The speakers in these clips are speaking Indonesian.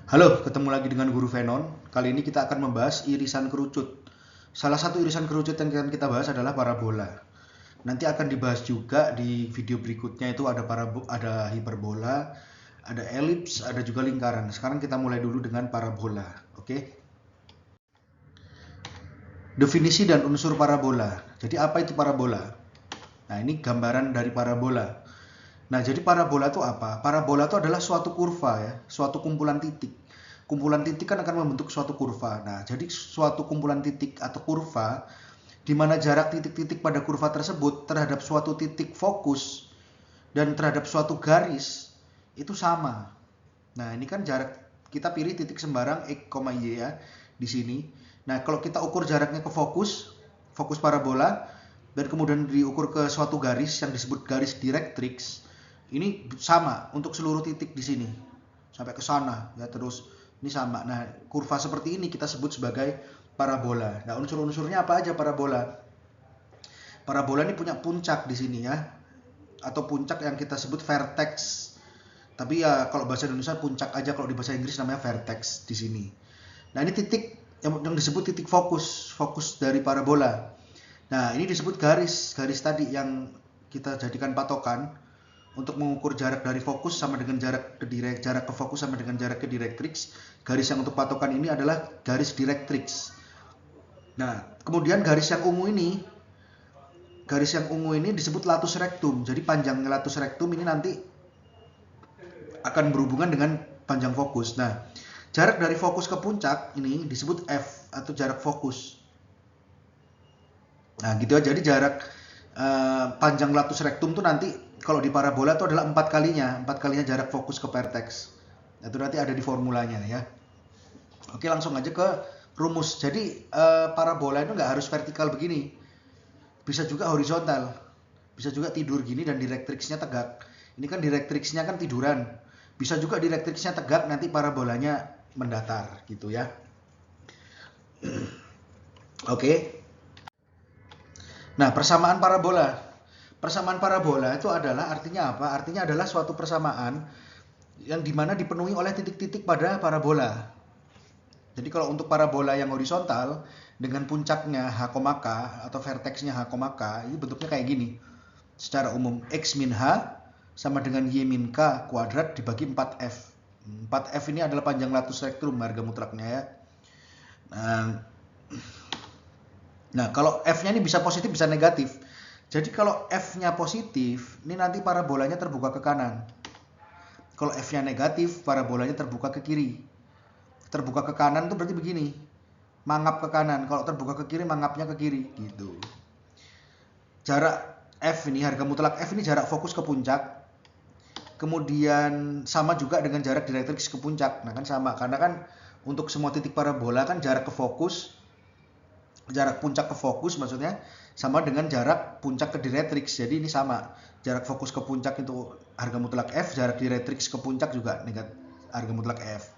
Halo, ketemu lagi dengan Guru Venon. Kali ini kita akan membahas irisan kerucut. Salah satu irisan kerucut yang akan kita bahas adalah parabola. Nanti akan dibahas juga di video berikutnya itu ada hiperbola, ada elips, ada juga lingkaran. Sekarang kita mulai dulu dengan parabola, oke? Definisi dan unsur parabola. Jadi apa itu parabola? Nah, ini gambaran dari parabola. Nah, jadi parabola itu apa? Parabola itu adalah suatu kurva ya, suatu kumpulan titik. Kumpulan titik kan akan membentuk suatu kurva. Nah, jadi suatu kumpulan titik atau kurva di mana jarak titik-titik pada kurva tersebut terhadap suatu titik fokus dan terhadap suatu garis itu sama. Nah, ini kan jarak, kita pilih titik sembarang x, y ya di sini. Nah, kalau kita ukur jaraknya ke fokus parabola dan kemudian diukur ke suatu garis yang disebut garis directrix, ini sama untuk seluruh titik di sini sampai ke sana ya, terus ini sama. Nah, kurva seperti ini kita sebut sebagai parabola. Nah, unsur-unsurnya apa aja parabola? Parabola ini punya puncak di sini ya, atau puncak yang kita sebut vertex. Tapi ya kalau bahasa Indonesia puncak aja, kalau di bahasa Inggris namanya vertex di sini. Nah, ini titik yang disebut titik fokus dari parabola. Nah, ini disebut garis tadi yang kita jadikan patokan untuk mengukur jarak dari fokus sama dengan jarak ke fokus sama dengan jarak ke directrix. Garis yang untuk patokan ini adalah garis directrix. Nah, kemudian garis yang ungu ini disebut latus rectum. Jadi panjang latus rectum ini nanti akan berhubungan dengan panjang fokus. Nah, jarak dari fokus ke puncak ini disebut F atau jarak fokus. Nah, gitu aja. Jadi jarak panjang latus rectum itu nanti kalau di parabola itu adalah 4 kalinya jarak fokus ke vertex. Itu nanti ada di formulanya ya. Oke, langsung aja ke rumus. Jadi parabola itu nggak harus vertikal begini, bisa juga horizontal, bisa juga tidur gini dan directrixnya tegak. Ini kan directrixnya kan tiduran, bisa juga directrixnya tegak, nanti parabolanya mendatar gitu ya. Oke. Nah, persamaan parabola. Persamaan parabola itu adalah artinya apa? Artinya adalah suatu persamaan yang dimana dipenuhi oleh titik-titik pada parabola. Jadi kalau untuk parabola yang horizontal dengan puncaknya h, k atau vertexnya h, k, ini bentuknya kayak gini. Secara umum x min h sama dengan y min k kuadrat dibagi 4f. 4f ini adalah panjang latus rectum harga mutlaknya ya. Nah, kalau f-nya ini bisa positif bisa negatif. Jadi kalau f-nya positif, ini nanti parabolanya terbuka ke kanan. Kalau f-nya negatif, parabolanya terbuka ke kiri. Terbuka ke kanan itu berarti begini, mangap ke kanan. Kalau terbuka ke kiri, mangapnya ke kiri gitu. Jarak f ini, harga mutlak f ini jarak fokus ke puncak. Kemudian sama juga dengan jarak directrix ke puncak. Nah, kan sama karena kan untuk semua titik parabola kan jarak ke fokus, jarak puncak ke fokus maksudnya sama dengan jarak puncak ke directrix. Jadi ini sama. Jarak fokus ke puncak itu harga mutlak f, jarak directrix ke puncak juga harga mutlak f.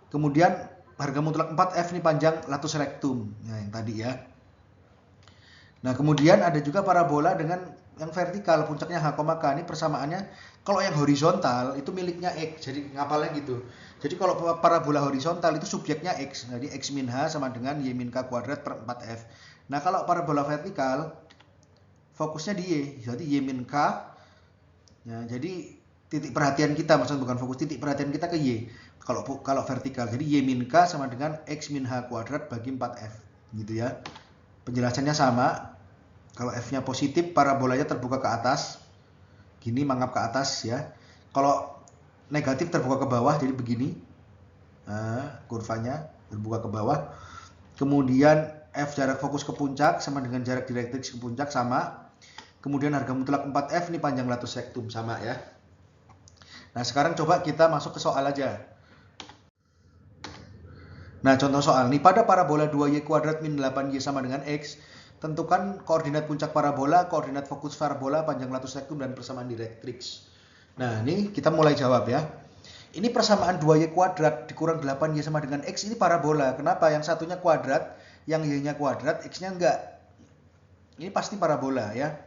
Kemudian harga mutlak 4f ini panjang latus rectum. Nah, yang tadi ya. Nah, kemudian ada juga parabola dengan yang vertikal, puncaknya h, k. Ini persamaannya kalau yang horizontal itu miliknya x. Jadi ngapalnya gitu. Jadi kalau parabola horizontal itu subjeknya x. Jadi x min h sama dengan y min k kuadrat per 4f. Nah, kalau parabola vertikal fokusnya di y. Jadi y min k. Nah, jadi titik perhatian kita, maksudnya bukan fokus, titik perhatian kita ke y. Kalau vertikal. Jadi y min k sama dengan x min h kuadrat bagi 4f. Gitu ya. Penjelasannya sama. Kalau f-nya positif, parabolanya terbuka ke atas. Gini, mangap ke atas ya. Kalau negatif terbuka ke bawah, jadi begini. Nah, kurvanya terbuka ke bawah. Kemudian f jarak fokus ke puncak sama dengan jarak directrix ke puncak sama. Kemudian harga mutlak 4f ini panjang latus rectum sama ya. Nah, sekarang coba kita masuk ke soal aja. Nah, contoh soal nih, pada parabola 2y kuadrat min 8y sama dengan x, tentukan koordinat puncak parabola, koordinat fokus parabola, panjang latus rectum, dan persamaan directrix. Nah, ini kita mulai jawab ya. Ini persamaan 2y kuadrat dikurang 8y sama dengan x, ini parabola. Kenapa? Yang satunya kuadrat, yang y-nya kuadrat, x-nya enggak. Ini pasti parabola ya.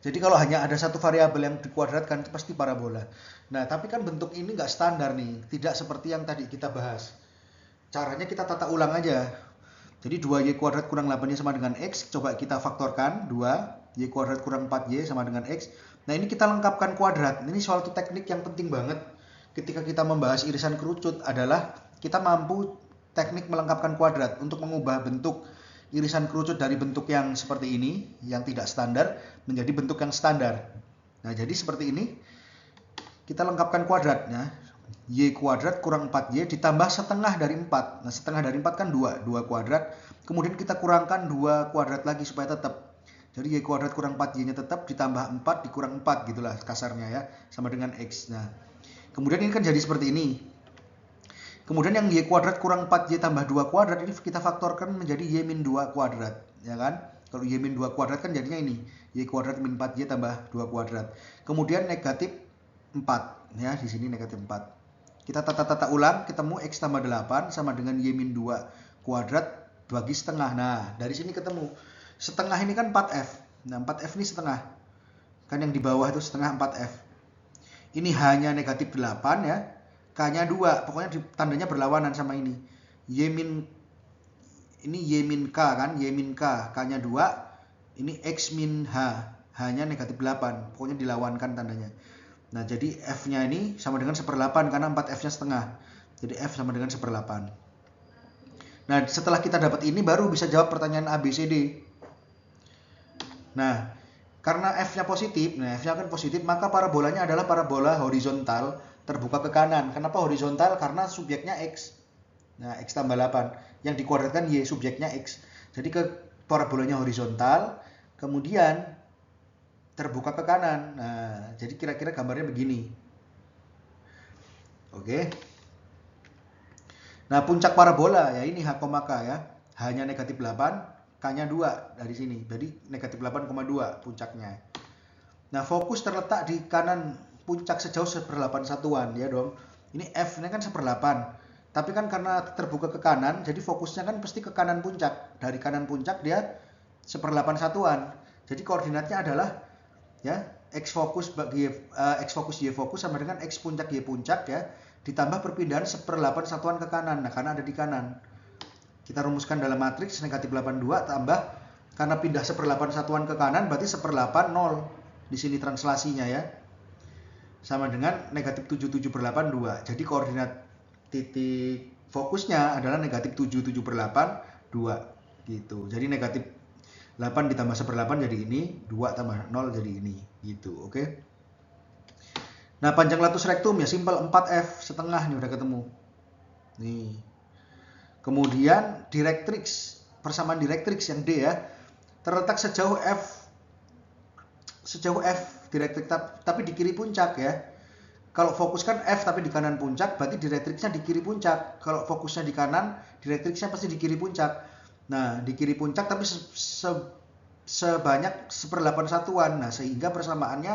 Jadi kalau hanya ada satu variabel yang dikuadratkan itu pasti parabola. Nah, tapi kan bentuk ini nggak standar nih, tidak seperti yang tadi kita bahas. Caranya kita tata ulang aja. Jadi 2y kuadrat kurang 8y sama dengan x, coba kita faktorkan, 2y kuadrat kurang 4y sama dengan x. Nah, ini kita lengkapkan kuadrat. Ini suatu teknik yang penting banget ketika kita membahas irisan kerucut adalah kita mampu teknik melengkapkan kuadrat untuk mengubah bentuk irisan kerucut dari bentuk yang seperti ini, yang tidak standar, menjadi bentuk yang standar. Nah, jadi seperti ini, kita lengkapkan kuadratnya, y kuadrat kurang 4y ditambah setengah dari 4. Nah, setengah dari 4 kan 2 kuadrat, kemudian kita kurangkan 2 kuadrat lagi supaya tetap. Jadi y kuadrat kurang 4y-nya tetap, ditambah 4 dikurang 4, gitulah kasarnya ya, sama dengan x. Nah, kemudian ini kan jadi seperti ini. Kemudian yang y kuadrat kurang 4y tambah 2 kuadrat ini kita faktorkan menjadi y min 2 kuadrat, ya kan? Kalau y min 2 kuadrat kan jadinya ini, y kuadrat min 4y tambah 2 kuadrat. Kemudian negatif 4, ya di sini negatif 4. Kita tata ulang, ketemu x tambah 8 sama dengan y min 2 kuadrat bagi setengah. Nah, dari sini ketemu. Setengah ini kan 4f. Nah, 4f ini setengah. Kan yang di bawah itu setengah 4f. Ini hanya negatif 8 ya. K-nya 2, pokoknya tandanya berlawanan sama ini. Y min K kan, Y min K, K-nya 2, ini X min H, H-nya negatif 8, pokoknya dilawankan tandanya. Nah, jadi F-nya ini sama dengan 1/8 karena 4F-nya setengah. Jadi F sama dengan 1/8. Nah, setelah kita dapat ini baru bisa jawab pertanyaan A, B, C, D. Nah, karena F-nya positif, nah F-nya kan positif, maka parabolanya adalah parabola horizontal terbuka ke kanan. Kenapa horizontal? Karena subjeknya X. Nah, X tambah 8. Yang dikuadratkan Y, subjeknya X. Jadi ke parabolanya horizontal, kemudian terbuka ke kanan. Nah, jadi kira-kira gambarnya begini. Oke. Nah, puncak parabola ya ini H, K ya. H-nya negatif 8, K-nya 2 dari sini. Jadi negatif 8,2 puncaknya. Nah, fokus terletak di kanan puncak sejauh 1/8 satuan ya dong. Ini F-nya kan 1/8. Tapi kan karena terbuka ke kanan, jadi fokusnya kan pasti ke kanan puncak. Dari kanan puncak dia 1/8 satuan. Jadi koordinatnya adalah ya X fokus bagi X fokus Y fokus sama dengan X puncak Y puncak ya, ditambah perpindahan 1/8 satuan ke kanan. Nah, karena ada di kanan. Kita rumuskan dalam matriks negatif 82 tambah karena pindah 1/8 satuan ke kanan berarti 1/8 0. Di sini translasinya ya. Sama dengan negatif 77/8 2. Jadi koordinat titik fokusnya adalah negatif 77/8 2 gitu. Jadi negatif 8 ditambah 1/8 jadi ini, 2 tambah 0 jadi ini gitu, oke. Nah, panjang latus rektum ya simpel 4F setengah nih udah ketemu. Nih. Kemudian direktrix, persamaan direktrix yang D ya. Terletak sejauh F direktrix tapi di kiri puncak ya. Kalau fokus kan F tapi di kanan puncak, berarti direktrixnya di kiri puncak. Kalau fokusnya di kanan, direktrixnya pasti di kiri puncak. Nah, di kiri puncak tapi sebanyak 1/8 satuan. Nah, sehingga persamaannya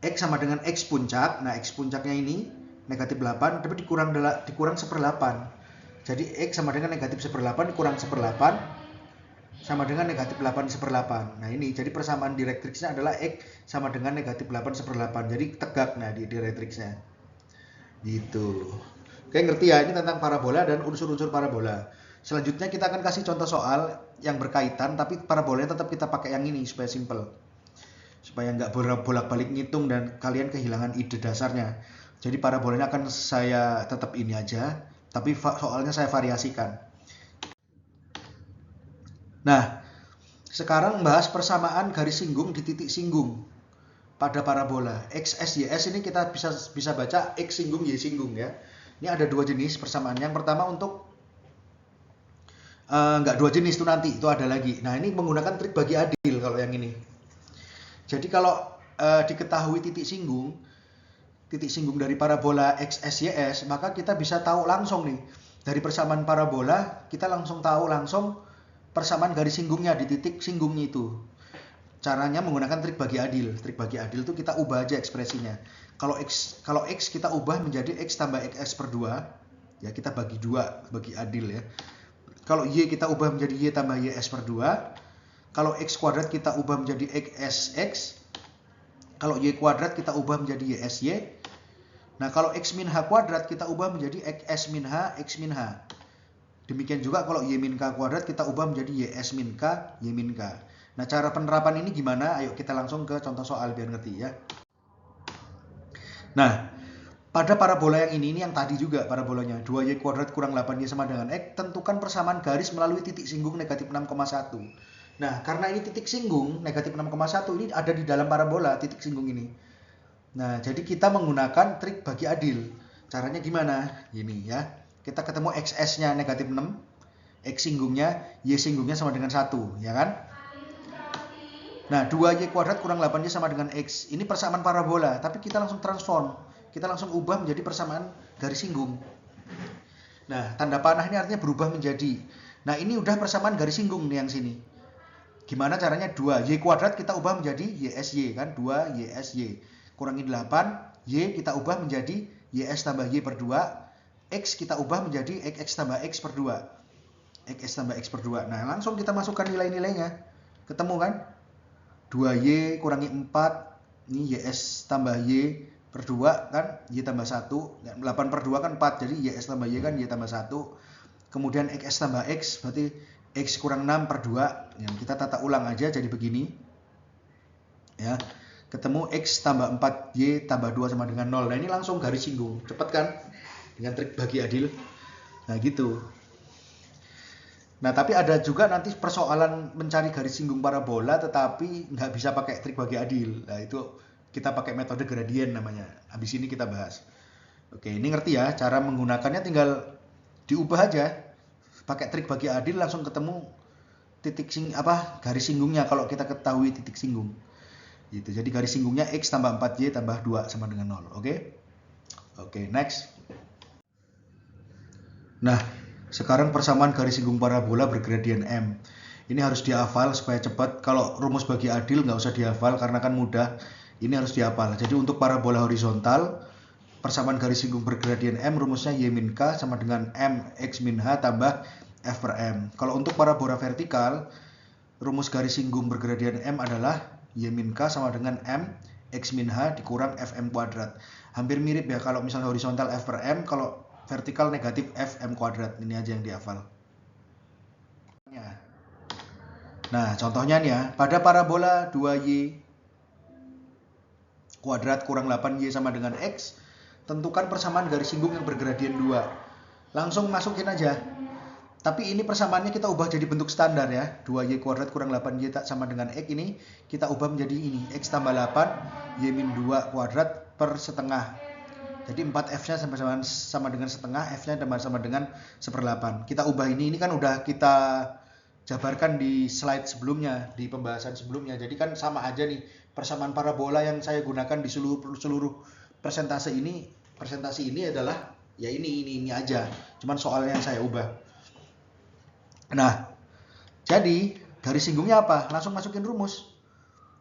X sama dengan X puncak. Nah, X puncaknya ini negatif 8 tapi dikurang 1/8. Jadi X sama dengan negatif 1/8 kurang 1/8 sama dengan negatif 8/8. Nah, ini jadi persamaan direktrixnya adalah X sama dengan negatif 8/8. Jadi tegak nah di direktrixnya. Gitu. Oke, ngerti ya ini tentang parabola dan unsur-unsur parabola. Selanjutnya kita akan kasih contoh soal yang berkaitan tapi parabolanya tetap kita pakai yang ini supaya simple. Supaya nggak bolak-balik ngitung dan kalian kehilangan ide dasarnya. Jadi parabolanya akan saya tetap ini aja, tapi soalnya saya variasikan. Nah, sekarang bahas persamaan garis singgung di titik singgung pada parabola. XS, YS ini kita bisa baca X singgung, Y singgung ya. Ini ada dua jenis persamaan. Yang pertama untuk nggak dua jenis itu nanti, itu ada lagi. Nah, ini menggunakan trik bagi adil kalau yang ini. Jadi kalau diketahui titik singgung dari parabola XS, YS, maka kita bisa tahu langsung nih. Dari persamaan parabola, kita langsung tahu persamaan garis singgungnya di titik singgungnya itu. Caranya menggunakan trik bagi adil. Trik bagi adil itu kita ubah aja ekspresinya. Kalau X kita ubah menjadi X tambah XS per 2. Ya, kita bagi 2, bagi adil ya. Kalau Y kita ubah menjadi Y tambah YS per 2. Kalau X kuadrat kita ubah menjadi XSX. Kalau Y kuadrat kita ubah menjadi YSY. Nah, kalau X min H kuadrat kita ubah menjadi XS min H, X min H. Demikian juga kalau Y min K kuadrat kita ubah menjadi YS min K, Y min K. Nah, cara penerapan ini gimana? Ayo kita langsung ke contoh soal biar ngerti ya. Nah, pada parabola yang ini yang tadi juga parabolanya 2Y kuadrat kurang 8Y sama dengan X, tentukan persamaan garis melalui titik singgung negatif 6,1. Nah, karena ini titik singgung negatif 6,1 ini ada di dalam parabola titik singgung ini. Nah, jadi kita menggunakan trik bagi adil. Caranya gimana? Gini ya. Kita ketemu XS-nya negatif 6, X singgungnya, Y singgungnya sama dengan 1, ya kan? Nah, 2Y kuadrat kurang 8Y sama dengan X. Ini persamaan parabola, tapi kita langsung transform. Kita langsung ubah menjadi persamaan garis singgung. Nah, tanda panah ini artinya berubah menjadi. Nah, ini udah persamaan garis singgung nih yang sini. Gimana caranya? 2Y kuadrat kita ubah menjadi YSY kan? 2YSY. Kurangi 8, Y kita ubah menjadi YS tambah Y per 2. X kita ubah menjadi XX tambah X per 2. XX tambah X per 2. Nah, langsung kita masukkan nilai-nilainya. Ketemu kan? 2Y kurangi 4. Ini YS tambah Y per 2 kan? Y tambah 1. 8 per 2 kan 4. Jadi YS tambah Y kan Y tambah 1. Kemudian XX tambah X berarti X kurang 6 per 2. Ya, kita tata ulang aja jadi begini. Ya. Ketemu X tambah 4Y tambah 2 sama dengan 0. Nah, ini langsung garis singgung. Cepet kan? Dengan trik bagi adil. Nah, gitu. Nah, tapi ada juga nanti persoalan mencari garis singgung parabola tetapi nggak bisa pakai trik bagi adil. Nah, itu kita pakai metode gradien namanya. Habis ini kita bahas. Oke, ini ngerti ya? Cara menggunakannya tinggal diubah aja. Pakai trik bagi adil langsung ketemu titik garis singgungnya kalau kita ketahui titik singgung. Gitu. Jadi garis singgungnya X tambah 4Y tambah 2 sama dengan 0. Oke? Oke, next. Nah, sekarang persamaan garis singgung parabola bergradien M. Ini harus dihafal supaya cepat. Kalau rumus bagi adil nggak usah dihafal karena kan mudah. Ini harus dihafal. Jadi untuk parabola horizontal, persamaan garis singgung bergradien M rumusnya Y min K sama dengan M X min H tambah F per M. Kalau untuk parabola vertikal, rumus garis singgung bergradien M adalah Y min K sama dengan M X min H dikurang Fm kuadrat. Hampir mirip ya kalau misalnya horizontal F per M, kalau vertikal negatif Fm kuadrat. Ini aja yang dihafal. Nah, contohnya nih ya, pada parabola 2Y kuadrat kurang 8Y sama dengan X, tentukan persamaan garis singgung yang bergradien 2. Langsung masukin aja. Tapi ini persamaannya kita ubah jadi bentuk standar ya. 2Y kuadrat kurang 8Y tak sama dengan X ini kita ubah menjadi ini. X tambah 8, Y min 2 kuadrat per setengah. Jadi 4F-nya sama dengan setengah, F-nya sama dengan 1/8. Kita ubah ini kan udah kita jabarkan di slide sebelumnya, di pembahasan sebelumnya. Jadi kan sama aja nih persamaan parabola yang saya gunakan di seluruh presentasi ini adalah ya ini aja. Cuman soalnya yang saya ubah. Nah, jadi garis singgungnya apa? Langsung masukin rumus.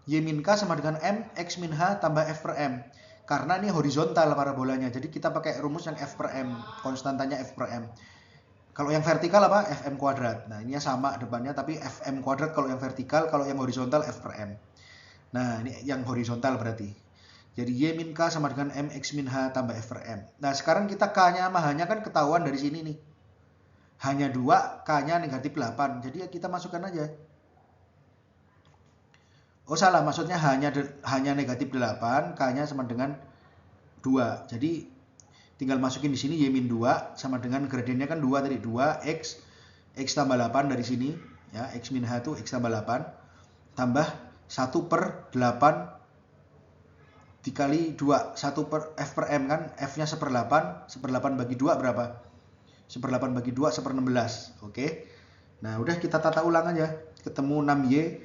Y min K sama dengan M X min H tambah F per M. Karena ini horizontal parabolanya, jadi kita pakai rumus yang F per M, konstantanya F per M. Kalau yang vertikal apa? Fm kuadrat. Nah, ini sama depannya, tapi Fm kuadrat kalau yang vertikal, kalau yang horizontal F per M. Nah, ini yang horizontal berarti. Jadi Y min K sama dengan M X min H tambah F per M. Nah, sekarang kita K-nya sama H-nya kan ketahuan dari sini nih. Hanya 2, K-nya negatif 8. Jadi ya kita masukkan aja. Oh salah, maksudnya hanya negatif 8, K-nya sama dengan 2. Jadi tinggal masukin di sini Y min 2 sama dengan gradiennya kan 2 tadi. 2 X tambah 8 dari sini. Ya, X min H itu X tambah 8. Tambah 1 per 8 dikali 2. 1 per F per M kan. F-nya 1/8. 1/8 bagi 2 berapa? 1/8 bagi 2, 1/16. Oke. Nah, udah kita tata ulang aja. Ketemu 6Y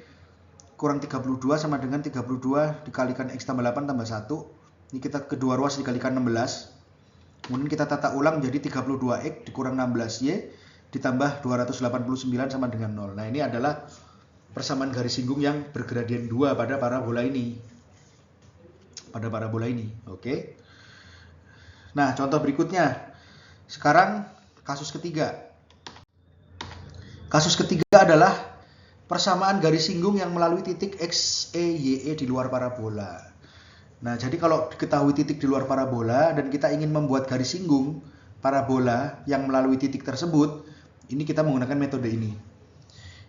kurang 32 sama dengan 32 dikalikan X tambah 8 tambah 1. Ini kita kedua ruas dikalikan 16. Kemudian kita tata ulang menjadi 32X dikurang 16Y ditambah 289 sama dengan 0. Nah, ini adalah persamaan garis singgung yang bergradien 2 pada parabola ini. Oke. Nah, contoh berikutnya. Sekarang kasus ketiga. Kasus ketiga adalah persamaan garis singgung yang melalui titik X, E, Y, E di luar parabola. Nah, jadi kalau diketahui titik di luar parabola dan kita ingin membuat garis singgung parabola yang melalui titik tersebut, ini kita menggunakan metode ini.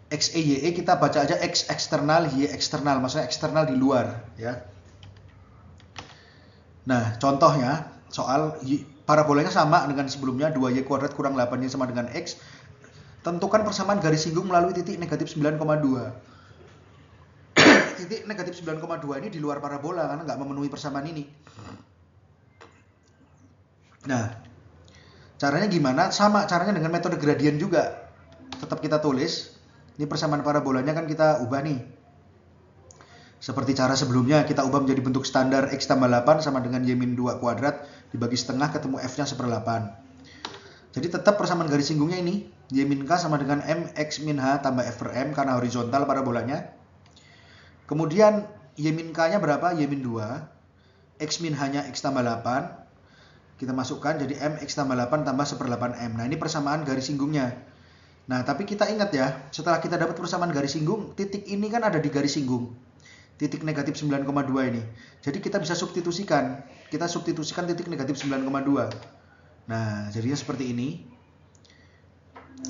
X, E, Y, E kita baca aja X eksternal, Y eksternal, maksudnya eksternal di luar ya. Nah, contohnya soal parabolanya sama dengan sebelumnya, 2Y kuadrat kurang 8Y sama dengan X. Tentukan persamaan garis singgung melalui titik negatif 9,2. Titik negatif 9,2 ini di luar parabola karena nggak memenuhi persamaan ini. Nah, caranya gimana? Sama caranya dengan metode gradien juga. Tetap kita tulis. Ini persamaan parabolanya kan kita ubah nih. Seperti cara sebelumnya, kita ubah menjadi bentuk standar X tambah 8 sama dengan Y-2 kuadrat dibagi setengah ketemu F-nya 1/8. Jadi tetap persamaan garis singgungnya ini, Y-K sama dengan MX-H tambah F per M karena horizontal parabolanya. Kemudian Y-K-nya berapa? Y-2. X-H-nya X tambah 8. Kita masukkan jadi MX tambah 8 tambah 1/8 M. Nah, ini persamaan garis singgungnya. Nah, tapi kita ingat ya, setelah kita dapat persamaan garis singgung, titik ini kan ada di garis singgung. Titik negatif 9,2 ini. Jadi kita bisa substitusikan. Kita substitusikan titik negatif 9,2. Nah, jadinya seperti ini.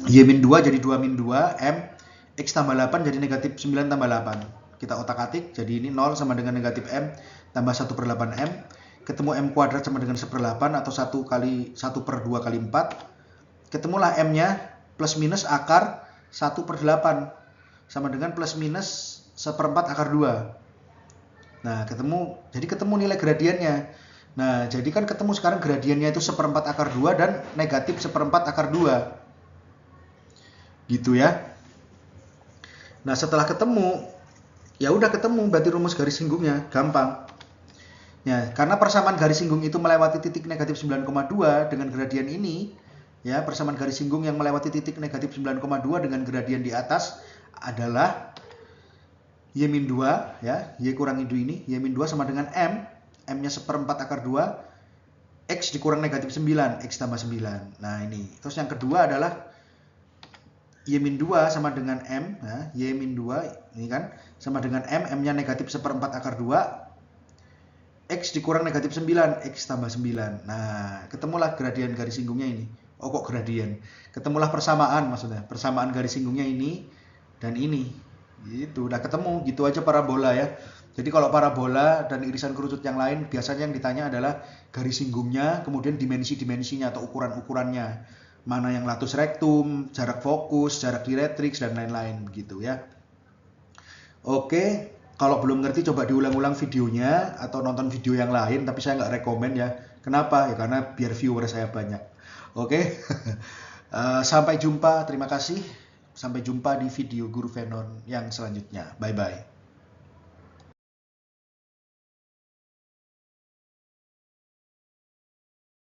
Y-2 jadi 2-2, M, X tambah 8 jadi negatif 9 tambah 8. Kita otak-atik, jadi ini 0 sama dengan negatif M tambah 1/8 M. Ketemu M kuadrat sama dengan 1/8 atau 1/2 kali 4. Ketemulah M-nya plus minus akar 1/8 sama dengan plus minus 1/4 akar 2. Nah, jadi ketemu nilai gradiennya. Nah, jadi kan ketemu sekarang gradiennya itu 1/4 akar 2 dan negatif 1/4 akar 2. Gitu ya. Nah, setelah ketemu, ya udah ketemu berarti rumus garis singgungnya, gampang. Ya, karena persamaan garis singgung itu melewati titik negatif 9,2 dengan gradien ini, ya, persamaan garis singgung yang melewati titik negatif 9,2 dengan gradien di atas adalah Y-2, ya, Y kurang ini, Y-2 sama dengan M, M-nya 1/4 akar 2, X dikurang negatif 9, X tambah 9. Nah, ini. Terus yang kedua adalah Y-2 sama dengan M, ya, Y-2 ini kan sama dengan M, M-nya negatif 1/4 akar 2, X dikurang negatif 9, X tambah 9. Nah, ketemulah gradien garis singgungnya ini. Oh, kok gradien? Ketemulah persamaan maksudnya. Persamaan garis singgungnya ini dan ini. Gitu, udah ketemu. Gitu aja parabola ya. Jadi kalau parabola dan irisan kerucut yang lain, biasanya yang ditanya adalah garis singgungnya, kemudian dimensi-dimensinya atau ukuran-ukurannya. Mana yang latus rectum, jarak fokus, jarak direktrix, dan lain-lain begitu ya. Oke, kalau belum ngerti coba diulang-ulang videonya atau nonton video yang lain, tapi saya nggak rekomen ya. Kenapa? Ya karena biar viewer saya banyak. Oke, sampai jumpa, terima kasih. Sampai jumpa di video Guru Venon yang selanjutnya. Bye-bye.